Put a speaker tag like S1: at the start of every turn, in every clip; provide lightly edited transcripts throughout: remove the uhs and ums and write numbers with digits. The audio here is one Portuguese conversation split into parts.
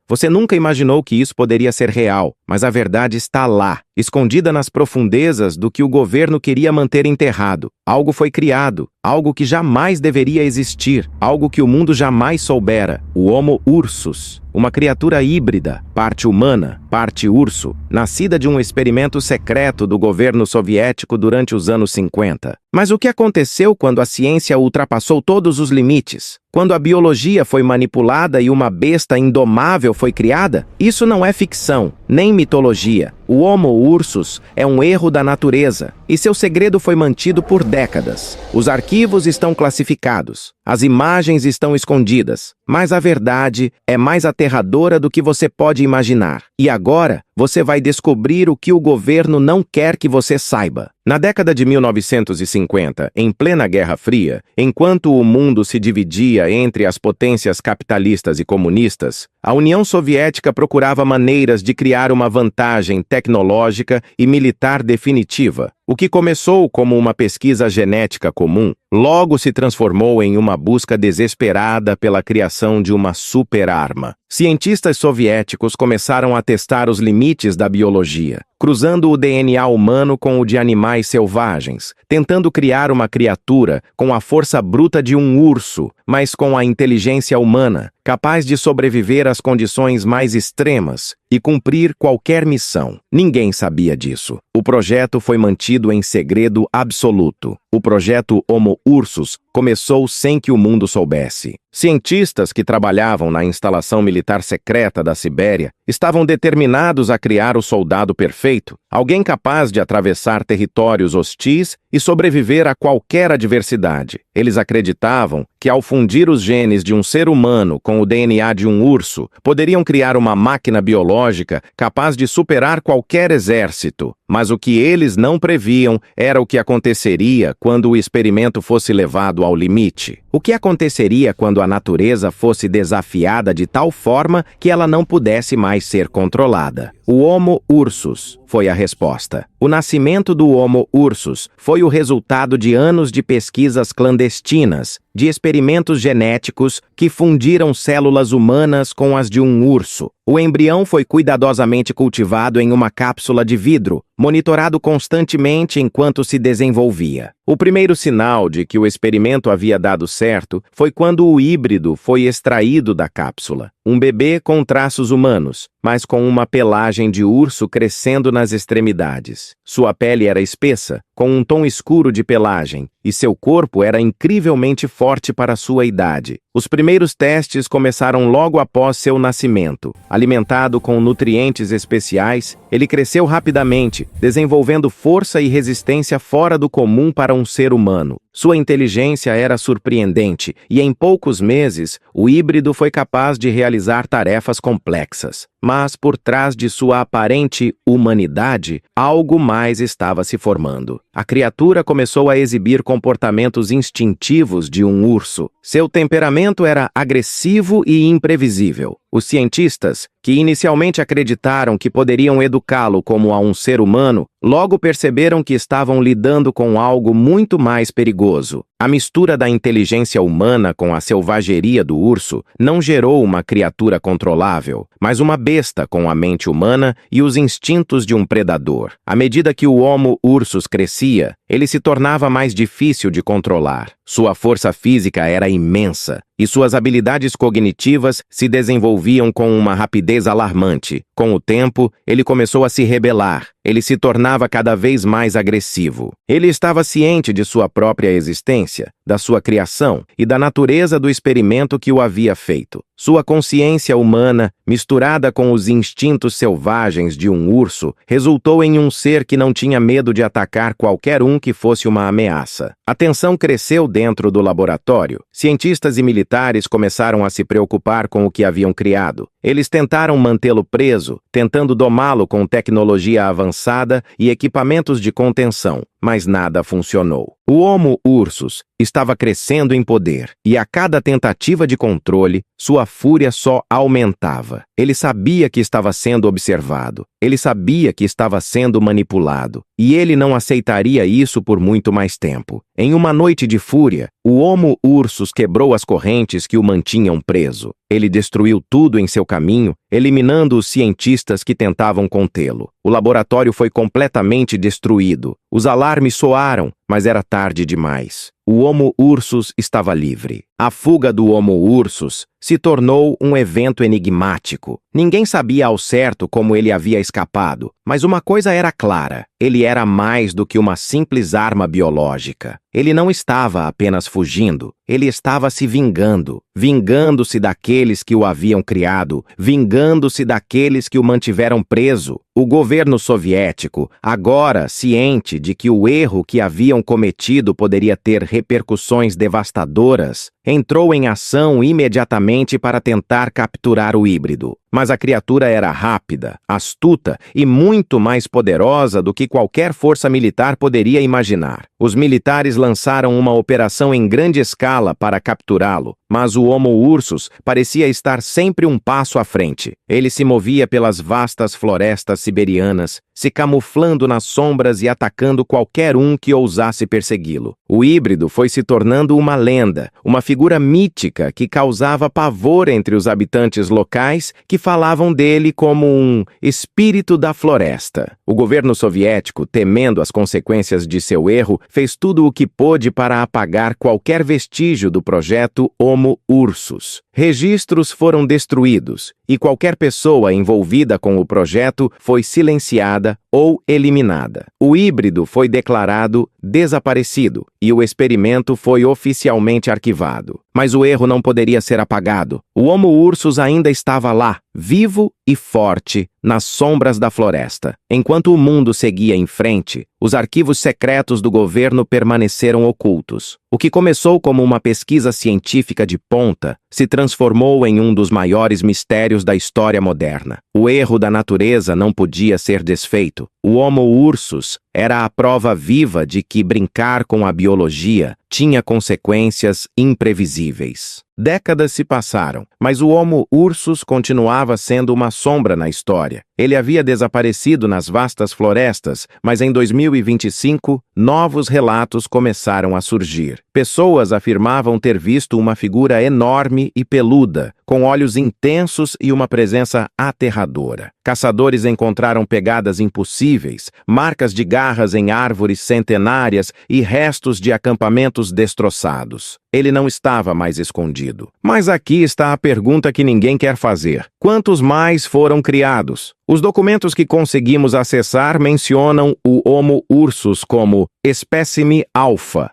S1: Você nunca imaginou que isso poderia ser real, mas a verdade está lá, escondida nas profundezas do que o governo queria manter enterrado. Algo foi criado, algo que jamais deveria existir, algo que o mundo jamais soubera: o Homo ursus. Uma criatura híbrida, parte humana, parte urso, nascida de um experimento secreto do governo soviético durante os anos 50. Mas o que aconteceu quando a ciência ultrapassou todos os limites? Quando a biologia foi manipulada e uma besta indomável foi criada? Isso não é ficção, nem mitologia. O Homo ursus é um erro da natureza, e seu segredo foi mantido por décadas. Os arquivos estão classificados, as imagens estão escondidas, mas a verdade é mais aterradora do que você pode imaginar. E agora, você vai descobrir o que o governo não quer que você saiba. Na década de 1950, em plena Guerra Fria, enquanto o mundo se dividia entre as potências capitalistas e comunistas, a União Soviética procurava maneiras de criar uma vantagem tecnológica e militar definitiva. O que começou como uma pesquisa genética comum, logo se transformou em uma busca desesperada pela criação de uma super-arma. Cientistas soviéticos começaram a testar os limites da biologia, cruzando o DNA humano com o de animais selvagens, tentando criar uma criatura com a força bruta de um urso, mas com a inteligência humana, capaz de sobreviver às condições mais extremas e cumprir qualquer missão. Ninguém sabia disso. O projeto foi mantido em segredo absoluto. O projeto Homo ursus começou sem que o mundo soubesse. Cientistas que trabalhavam na instalação militar secreta da Sibéria estavam determinados a criar o soldado perfeito, alguém capaz de atravessar territórios hostis e sobreviver a qualquer adversidade. Eles acreditavam que, ao fundir os genes de um ser humano com o DNA de um urso, poderiam criar uma máquina biológica capaz de superar qualquer exército. Mas o que eles não previam era o que aconteceria quando o experimento fosse levado ao limite. O que aconteceria quando a natureza fosse desafiada de tal forma que ela não pudesse mais ser controlada? O Homo ursus foi a resposta. O nascimento do Homo ursus foi o resultado de anos de pesquisas clandestinas, de experimentos genéticos que fundiram células humanas com as de um urso. O embrião foi cuidadosamente cultivado em uma cápsula de vidro, monitorado constantemente enquanto se desenvolvia. O primeiro sinal de que o experimento havia dado certo foi quando o híbrido foi extraído da cápsula. Um bebê com traços humanos, mas com uma pelagem de urso crescendo nas extremidades. Sua pele era espessa, com um tom escuro de pelagem, e seu corpo era incrivelmente forte para sua idade. Os primeiros testes começaram logo após seu nascimento. Alimentado com nutrientes especiais, ele cresceu rapidamente, desenvolvendo força e resistência fora do comum para um ser humano. Sua inteligência era surpreendente e, em poucos meses, o híbrido foi capaz de realizar tarefas complexas. Mas, por trás de sua aparente humanidade, algo mais estava se formando. A criatura começou a exibir comportamentos instintivos de um urso. Seu temperamento era agressivo e imprevisível. Os cientistas, que inicialmente acreditaram que poderiam educá-lo como a um ser humano, logo perceberam que estavam lidando com algo muito mais perigoso. A mistura da inteligência humana com a selvageria do urso não gerou uma criatura controlável, mas uma besta com a mente humana e os instintos de um predador. À medida que o Homo ursus crescia, ele se tornava mais difícil de controlar. Sua força física era imensa, e suas habilidades cognitivas se desenvolviam com uma rapidez alarmante. Com o tempo, ele começou a se rebelar. Ele se tornava cada vez mais agressivo. Ele estava ciente de sua própria existência, da sua criação e da natureza do experimento que o havia feito. Sua consciência humana, misturada com os instintos selvagens de um urso, resultou em um ser que não tinha medo de atacar qualquer um que fosse uma ameaça. A tensão cresceu dentro do laboratório. Cientistas e militares começaram a se preocupar com o que haviam criado. Eles tentaram mantê-lo preso, tentando domá-lo com tecnologia avançada e equipamentos de contenção, mas nada funcionou. O Homo Ursus estava crescendo em poder, e a cada tentativa de controle, sua fúria só aumentava. Ele sabia que estava sendo observado, ele sabia que estava sendo manipulado, e ele não aceitaria isso por muito mais tempo. Em uma noite de fúria, o Homo Ursus quebrou as correntes que o mantinham preso. Ele destruiu tudo em seu caminho, eliminando os cientistas que tentavam contê-lo. O laboratório foi completamente destruído. Os alarmes soaram, mas era tarde demais. O Homo Ursus estava livre. A fuga do Homo Ursus se tornou um evento enigmático. Ninguém sabia ao certo como ele havia escapado, mas uma coisa era clara: ele era mais do que uma simples arma biológica. Ele não estava apenas fugindo, ele estava se vingando. Vingando-se daqueles que o haviam criado, vingando-se daqueles que o mantiveram preso. O governo soviético, agora ciente de que o erro que haviam cometido poderia ter repercussões devastadoras, entrou em ação imediatamente para tentar capturar o híbrido. Mas a criatura era rápida, astuta e muito mais poderosa do que qualquer força militar poderia imaginar. Os militares lançaram uma operação em grande escala para capturá-lo, mas o Homo Ursus parecia estar sempre um passo à frente. Ele se movia pelas vastas florestas siberianas, se camuflando nas sombras e atacando qualquer um que ousasse persegui-lo. O híbrido foi se tornando uma lenda, uma figura mítica que causava pavor entre os habitantes locais, que falavam dele como um espírito da floresta. O governo soviético, temendo as consequências de seu erro, fez tudo o que pôde para apagar qualquer vestígio do projeto Homo Ursus. Registros foram destruídos e qualquer pessoa envolvida com o projeto foi silenciada ou eliminada. O híbrido foi declarado desaparecido e o experimento foi oficialmente arquivado. Mas o erro não poderia ser apagado. O Homo Ursus ainda estava lá, vivo e forte, nas sombras da floresta. Enquanto o mundo seguia em frente, os arquivos secretos do governo permaneceram ocultos. O que começou como uma pesquisa científica de ponta se transformou em um dos maiores mistérios da história moderna. O erro da natureza não podia ser desfeito. O Homo Ursus era a prova viva de que brincar com a biologia tinha consequências imprevisíveis. Décadas se passaram, mas o Homo Ursus continuava sendo uma sombra na história. Ele havia desaparecido nas vastas florestas, mas em 2025, novos relatos começaram a surgir. Pessoas afirmavam ter visto uma figura enorme e peluda, com olhos intensos e uma presença aterradora. Caçadores encontraram pegadas impossíveis, marcas de garras em árvores centenárias e restos de acampamentos destroçados. Ele não estava mais escondido. Mas aqui está a pergunta que ninguém quer fazer: quantos mais foram criados? Os documentos que conseguimos acessar mencionam o Homo Ursus como espécime alfa.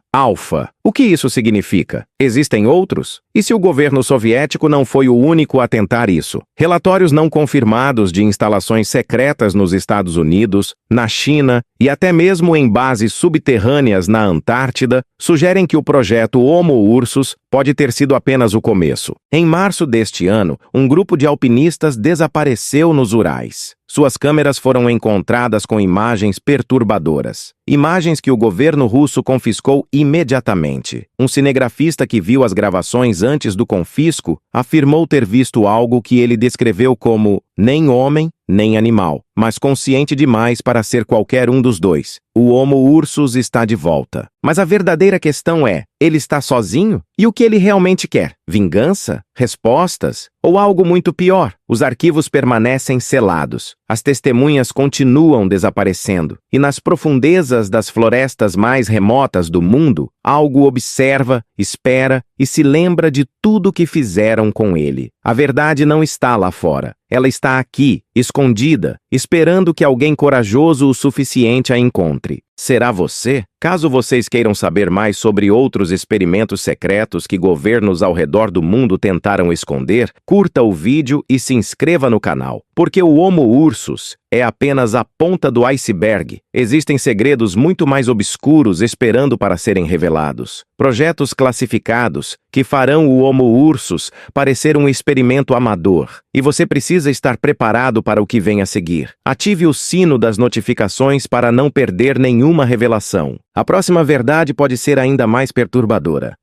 S1: O que isso significa? Existem outros? E se o governo soviético não foi o único a tentar isso? Relatórios não confirmados de instalações secretas nos Estados Unidos, na China e até mesmo em bases subterrâneas na Antártida sugerem que o projeto Homo Ursus pode ter sido apenas o começo. Em março deste ano, um grupo de alpinistas desapareceu nos Urais. Suas câmeras foram encontradas com imagens perturbadoras. Imagens que o governo russo confiscou imediatamente. Um cinegrafista que viu as gravações antes do confisco afirmou ter visto algo que ele descreveu como nem homem, nem animal, mas consciente demais para ser qualquer um dos dois. O Homo Ursus está de volta. Mas a verdadeira questão é: ele está sozinho? E o que ele realmente quer? Vingança? Respostas? Ou algo muito pior? Os arquivos permanecem selados. As testemunhas continuam desaparecendo. E nas profundezas das florestas mais remotas do mundo, algo observa, espera e se lembra de tudo que fizeram com ele. A verdade não está lá fora. Ela está aqui, escondida, esperando que alguém corajoso o suficiente a encontre. Será você? Caso vocês queiram saber mais sobre outros experimentos secretos que governos ao redor do mundo tentaram esconder, curta o vídeo e se inscreva no canal. Porque o Homo Ursus é apenas a ponta do iceberg. Existem segredos muito mais obscuros esperando para serem revelados. Projetos classificados que farão o Homo Ursus parecer um experimento amador. E você precisa estar preparado para o que vem a seguir. Ative o sino das notificações para não perder nenhuma nenhuma revelação. A próxima verdade pode ser ainda mais perturbadora.